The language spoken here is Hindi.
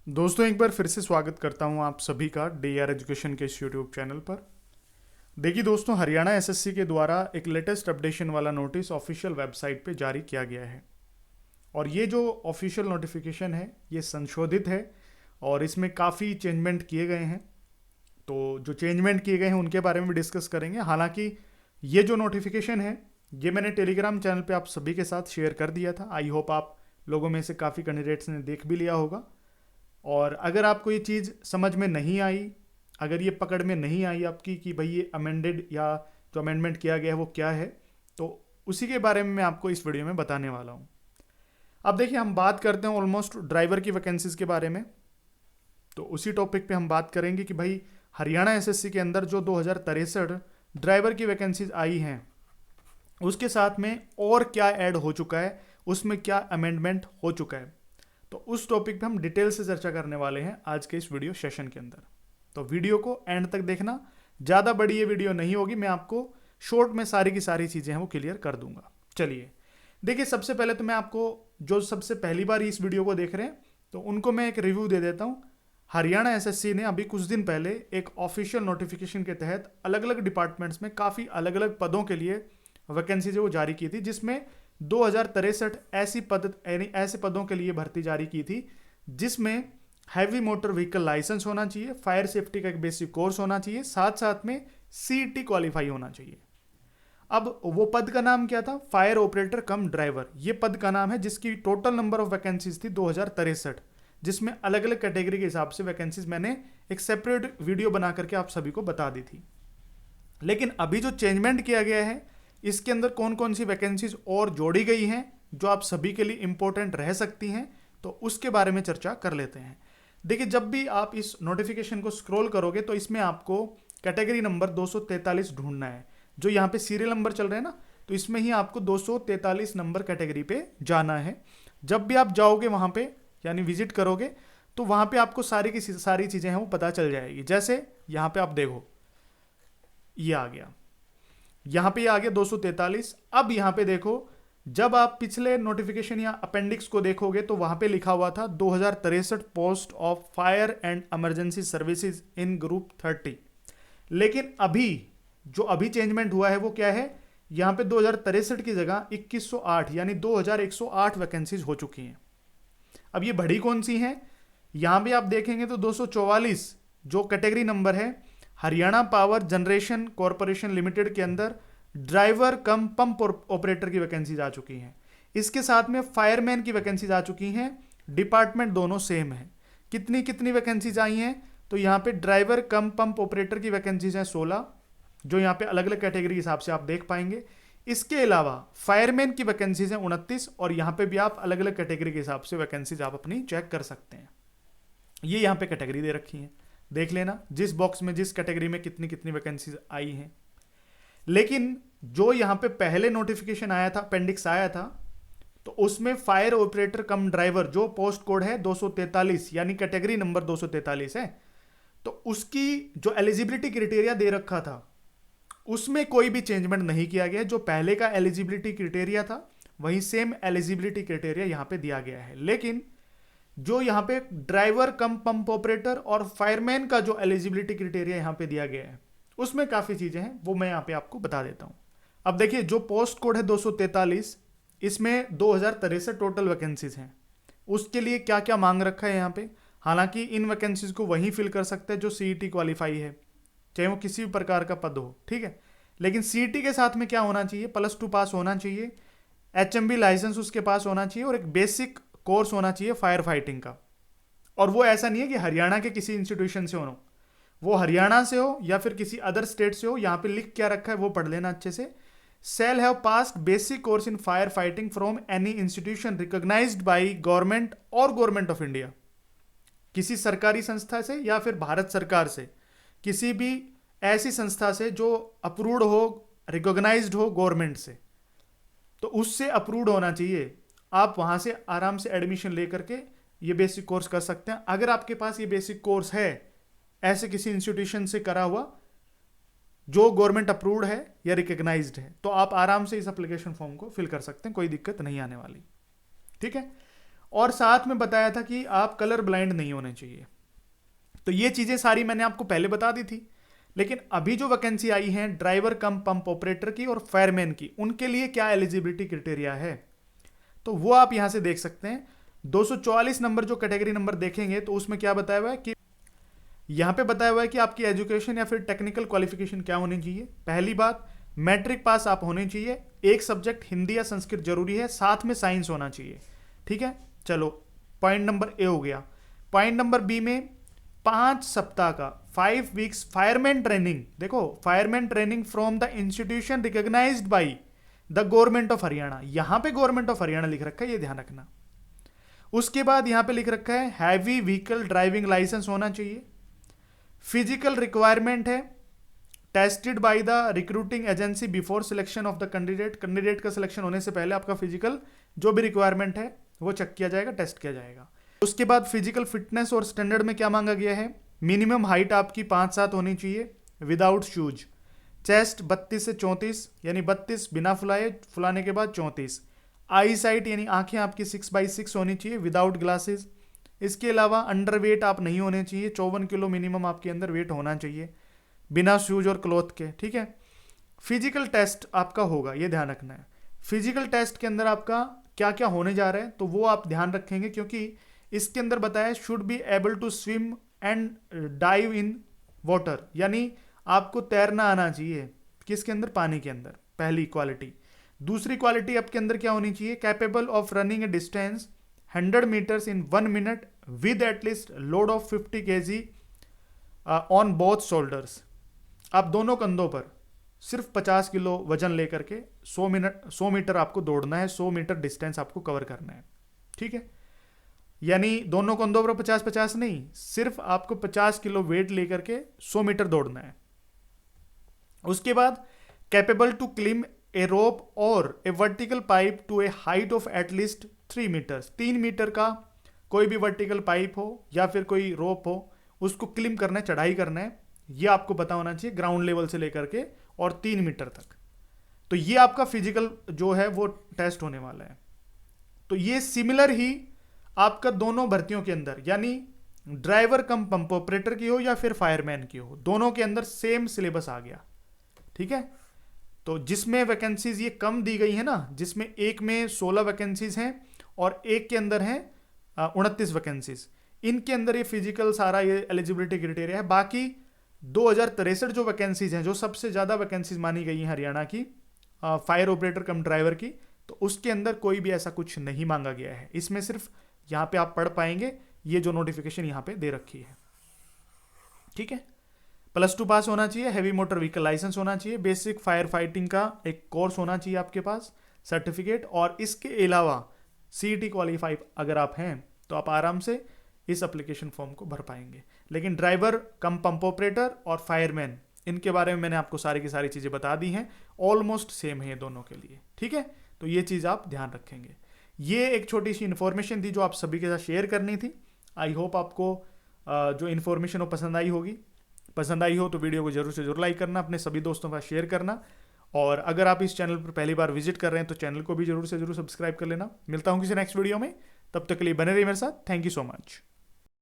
दोस्तों एक बार फिर से स्वागत करता हूं आप सभी का DAR एजुकेशन के इस यूट्यूब चैनल पर। देखिए दोस्तों, हरियाणा एसएससी के द्वारा एक लेटेस्ट अपडेशन वाला नोटिस ऑफिशियल वेबसाइट पे जारी किया गया है। और ये जो ऑफिशियल नोटिफिकेशन है ये संशोधित है और इसमें काफ़ी चेंजमेंट किए गए हैं। तो जो चेंजमेंट किए गए हैं उनके बारे में भी डिस्कस करेंगे। हालांकि ये जो नोटिफिकेशन है ये मैंने टेलीग्राम चैनल पे आप सभी के साथ शेयर कर दिया था। आई होप आप लोगों में से काफ़ी कैंडिडेट्स ने देख भी लिया होगा। और अगर आपको ये चीज़ समझ में नहीं आई, अगर ये पकड़ में नहीं आई आपकी कि भाई ये अमेंडेड या जो अमेंडमेंट किया गया है वो क्या है, तो उसी के बारे में मैं आपको इस वीडियो में बताने वाला हूँ। अब देखिए, हम बात करते हैं ऑलमोस्ट ड्राइवर की वैकेंसीज के बारे में। तो उसी टॉपिक पे हम बात करेंगे कि भाई हरियाणा एसएससी के अंदर जो 2063 ड्राइवर की वैकेंसीज आई हैं उसके साथ में और क्या ऐड हो चुका है, उसमें क्या अमेंडमेंट हो चुका है, तो उस टॉपिक पे हम डिटेल से चर्चा करने वाले हैं आज के इस वीडियो सेशन के अंदर। तो वीडियो को एंड तक देखना, ज़्यादा बड़ी ये वीडियो नहीं होगी, मैं आपको शॉर्ट में सारी की सारी चीज़ें हैं वो क्लियर कर दूंगा। चलिए देखिए, सबसे पहले तो मैं आपको जो सबसे पहली बार इस वीडियो को देख रहे हैं तो उनको मैं एक रिव्यू दे देता हूँ। हरियाणा एसएससी ने अभी कुछ दिन पहले एक ऑफिशियल नोटिफिकेशन के तहत अलग अलग डिपार्टमेंट्स में काफ़ी अलग अलग पदों के लिए वैकेंसी जो वो जारी की थी, जिसमें 2063 ऐसी पद यानी ऐसे पदों के लिए भर्ती जारी की थी जिसमें हैवी मोटर व्हीकल लाइसेंस होना चाहिए, फायर सेफ्टी का एक बेसिक कोर्स होना चाहिए, साथ साथ में सीईटी क्वालिफाई होना चाहिए। अब वो पद का नाम क्या था? फायर ऑपरेटर कम ड्राइवर, ये पद का नाम है, जिसकी टोटल नंबर ऑफ वैकेंसीज थी 2063, जिसमें अलग अलग कैटेगरी के हिसाब से वैकेंसीज मैंने एक सेपरेट वीडियो बना करके आप सभी को बता दी थी। लेकिन अभी जो चेंजमेंट किया गया है इसके अंदर कौन कौन सी वैकेंसीज और जोड़ी गई हैं जो आप सभी के लिए इंपॉर्टेंट रह सकती हैं, तो उसके बारे में चर्चा कर लेते हैं। देखिए, जब भी आप इस नोटिफिकेशन को स्क्रॉल करोगे तो इसमें आपको कैटेगरी नंबर 243 ढूंढना है। जो यहाँ पे सीरियल नंबर चल रहे हैं ना, तो इसमें ही आपको 243 नंबर कैटेगरी पे जाना है। जब भी आप जाओगे वहाँ पे यानी विजिट करोगे तो वहाँ पे आपको सारी की सारी चीज़ें हैं वो पता चल जाएगी। जैसे यहाँ पे आप देखो, ये आ गया, यहाँ पे आ गया 243। अब यहाँ पे देखो, जब आप पिछले नोटिफिकेशन या अपेंडिक्स को देखोगे तो वहां पे लिखा हुआ था 2063 post of fire and emergency services in group 30। लेकिन अभी जो अभी चेंजमेंट हुआ है वो क्या है? यहाँ पे 2063 की जगह 2108 यानी 2108 वैकेंसीज हो चुकी हैं। अब ये बढ़ी कौन सी हैं? यहाँ भी आप देखेंगे तो 244 जो कैटेगरी नंबर है Haryana power generation corporation limited के अंदर ड्राइवर कम पंप ऑपरेटर की वैकेंसीज आ चुकी हैं। इसके साथ में फायरमैन की वैकेंसीज आ चुकी हैं। डिपार्टमेंट दोनों सेम है। कितनी कितनी वैकेंसीज आई हैं? तो यहाँ पे ड्राइवर कम पंप ऑपरेटर की वैकेंसीज हैं 16, जो यहाँ पे अलग अलग कैटेगरी के हिसाब से आप देख पाएंगे। इसके अलावा फायरमैन की वैकेंसीज हैं 29, और यहाँ पे भी आप अलग अलग कैटेगरी के हिसाब से वैकेंसीज आप अपनी चेक कर सकते हैं। ये यहाँ पे कैटेगरी दे रखी है, देख लेना जिस बॉक्स में जिस कैटेगरी में कितनी कितनी वैकेंसीज आई हैं। लेकिन जो यहाँ पे पहले नोटिफिकेशन आया था, अपेंडिक्स आया था, तो उसमें फायर ऑपरेटर कम ड्राइवर जो पोस्ट कोड है 243 यानी कैटेगरी नंबर 243 है, तो उसकी जो एलिजिबिलिटी क्राइटेरिया दे रखा था उसमें कोई भी चेंजमेंट नहीं किया गया। जो पहले का एलिजिबिलिटी क्राइटेरिया था वही सेम एलिजिबिलिटी क्राइटेरिया यहाँ पे दिया गया है। लेकिन जो यहाँ पे ड्राइवर कम पंप ऑपरेटर और फायरमैन का जो एलिजिबिलिटी क्राइटेरिया यहाँ पे दिया गया है उसमें काफ़ी चीज़ें हैं, वो मैं यहाँ पे आपको बता देता हूँ। अब देखिए, जो पोस्ट कोड है 243, इसमें 2063 टोटल वैकेंसीज हैं। उसके लिए क्या क्या मांग रखा है यहाँ पे? हालांकि इन वैकेंसीज को वही फिल कर सकते हैं जो सीईटी क्वालिफाई है, चाहे वो किसी भी प्रकार का पद हो, ठीक है। लेकिन सीईटी के साथ में क्या होना चाहिए? +2 पास होना चाहिए, HMB लाइसेंस उसके पास होना चाहिए, और एक बेसिक कोर्स होना चाहिए फायर फाइटिंग का। और वो ऐसा नहीं है कि हरियाणा के किसी इंस्टीट्यूशन से हो, वो हरियाणा से हो या फिर किसी अदर स्टेट से हो। यहाँ पे लिख क्या रखा है वो पढ़ लेना अच्छे से। Shall have passed basic course in fire fighting from any institution recognised by government और गवर्नमेंट ऑफ इंडिया, किसी सरकारी संस्था से या फिर भारत सरकार से, किसी भी ऐसी संस्था से जो अप्रूव्ड हो, रिकॉग्नाइज्ड हो गवर्नमेंट से, तो उससे अप्रूव्ड होना चाहिए। आप वहां से आराम से एडमिशन लेकर के ये बेसिक कोर्स कर सकते हैं। अगर आपके पास ये बेसिक कोर्स है ऐसे किसी इंस्टीट्यूशन से करा हुआ जो गवर्नमेंट अप्रूव्ड है या रिकॉग्नाइज्ड है, तो आप आराम से इस एप्लीकेशन फॉर्म को फिल कर सकते हैं, कोई दिक्कत नहीं आने वाली, ठीक है। और साथ में बताया था कि आप कलर ब्लाइंड नहीं होने चाहिए। तो ये चीजें सारी मैंने आपको पहले बता दी थी। लेकिन अभी जो वैकेंसी आई है ड्राइवर कम पंप ऑपरेटर की और फायरमैन की, उनके लिए क्या एलिजिबिलिटी क्राइटेरिया है, तो वो आप यहां से देख सकते हैं। 244 नंबर जो कैटेगरी नंबर देखेंगे तो उसमें क्या बताया हुआ है कि यहां पे बताया हुआ है कि आपकी एजुकेशन या फिर टेक्निकल क्वालिफिकेशन क्या होनी चाहिए। पहली बात, मैट्रिक पास आप होने चाहिए, एक सब्जेक्ट हिंदी या संस्कृत जरूरी है, साथ में साइंस होना चाहिए। ठीक है, चलो पॉइंट नंबर ए हो गया। पॉइंट नंबर बी में 5 सप्ताह का 5 वीक्स फायरमैन ट्रेनिंग, देखो fireman training from the institution recognised by the government of Haryana. यहां पे गवर्नमेंट ऑफ हरियाणा लिख रखा है, ये ध्यान रखना। उसके बाद यहां पे लिख रखा है हैवी व्हीकल ड्राइविंग लाइसेंस होना चाहिए। फिजिकल रिक्वायरमेंट है tested by the recruiting agency before selection of the candidate. Candidate का सिलेक्शन होने से पहले आपका फिजिकल जो भी रिक्वायरमेंट है वो चेक किया जाएगा, टेस्ट किया जाएगा। उसके बाद फिजिकल फिटनेस और स्टैंडर्ड में क्या मांगा गया है, मिनिमम हाइट आपकी 5'7" होनी चाहिए विदाउट शूज। चेस्ट 32 से 34 यानी 32 बिना फुलाए, फुलाने के बाद 34। आई साइट यानी आंखें आपकी 6x6 होनी चाहिए विदाउट ग्लासेस। इसके अलावा अंडर वेट आप नहीं होने चाहिए, 54 किलो मिनिमम आपके अंदर वेट होना चाहिए बिना शूज और क्लॉथ के। ठीक है, फिजिकल टेस्ट आपका होगा, ये ध्यान रखना है। फिजिकल टेस्ट के अंदर आपका क्या क्या होने जा रहा है तो वो आप ध्यान रखेंगे, क्योंकि इसके अंदर बताया should be able to swim and dive in water, यानी आपको तैरना आना चाहिए किसके अंदर, पानी के अंदर, पहली क्वालिटी। दूसरी क्वालिटी आपके अंदर क्या होनी चाहिए, capable of running a distance 100 metres in 1 minute with at least load of 50 kg on both shoulders. आप दोनों कंधों पर सिर्फ 50 किलो वजन लेकर के 100 मीटर आपको दौड़ना है, 100 मीटर डिस्टेंस आपको कवर करना है। ठीक है, यानी दोनों कंधों पर 50-50 नहीं, सिर्फ आपको 50 किलो वेट लेकर के 100 मीटर दौड़ना है। उसके बाद capable to climb a rope और a vertical pipe to a height of at least 3 metres. 3 metre का कोई भी वर्टिकल पाइप हो या फिर कोई रोप हो, उसको क्लिम करना है, चढ़ाई करना है, ये आपको पता होना चाहिए ग्राउंड लेवल से लेकर के और 3 मीटर तक। तो ये आपका फिजिकल जो है वो टेस्ट होने वाला है। तो ये सिमिलर ही आपका दोनों भर्तियों के अंदर, यानी ड्राइवर कम पंप ऑपरेटर की हो या फिर फायरमैन की हो, दोनों के अंदर सेम सिलेबस आ गया। ठीक है, तो जिसमें वैकेंसीज ये कम दी गई है ना, जिसमें एक में 16 वैकेंसीज हैं और एक के अंदर हैं 29 वैकेंसीज, इनके अंदर ये फिजिकल सारा ये एलिजिबिलिटी क्राइटेरिया है। बाकी 2063 जो वैकेंसीज हैं, जो सबसे ज्यादा वैकेंसीज मानी गई हैं हरियाणा की फायर ऑपरेटर कम ड्राइवर की, तो उसके अंदर कोई भी ऐसा कुछ नहीं मांगा गया है। इसमें सिर्फ यहां पे आप पढ़ पाएंगे ये जो नोटिफिकेशन यहां पे दे रखी है। ठीक है, +2 पास होना चाहिए, हैवी मोटर व्हीकल लाइसेंस होना चाहिए, बेसिक फायर फाइटिंग का एक कोर्स होना चाहिए आपके पास, सर्टिफिकेट, और इसके अलावा CET क्वालिफाई अगर आप हैं तो आप आराम से इस एप्लीकेशन फॉर्म को भर पाएंगे। लेकिन ड्राइवर कम पंप ऑपरेटर और फायरमैन, इनके बारे में मैंने आपको सारी की सारी चीजें बता दी हैं, ऑलमोस्ट सेम है ये दोनों के लिए। ठीक है, तो ये चीज आप ध्यान रखेंगे। ये एक छोटी सी इन्फॉर्मेशन थी जो आप सभी के साथ शेयर करनी थी। आई होप आपको जो इन्फॉर्मेशन वो पसंद आई होगी। पसंद आई हो तो वीडियो को जरूर से जरूर लाइक करना, अपने सभी दोस्तों के साथ शेयर करना, और अगर आप इस चैनल पर पहली बार विजिट कर रहे हैं तो चैनल को भी जरूर से जरूर सब्सक्राइब कर लेना। मिलता हूं किसी नेक्स्ट वीडियो में, तब तक के लिए बने रहिए मेरे साथ। Thank you so much.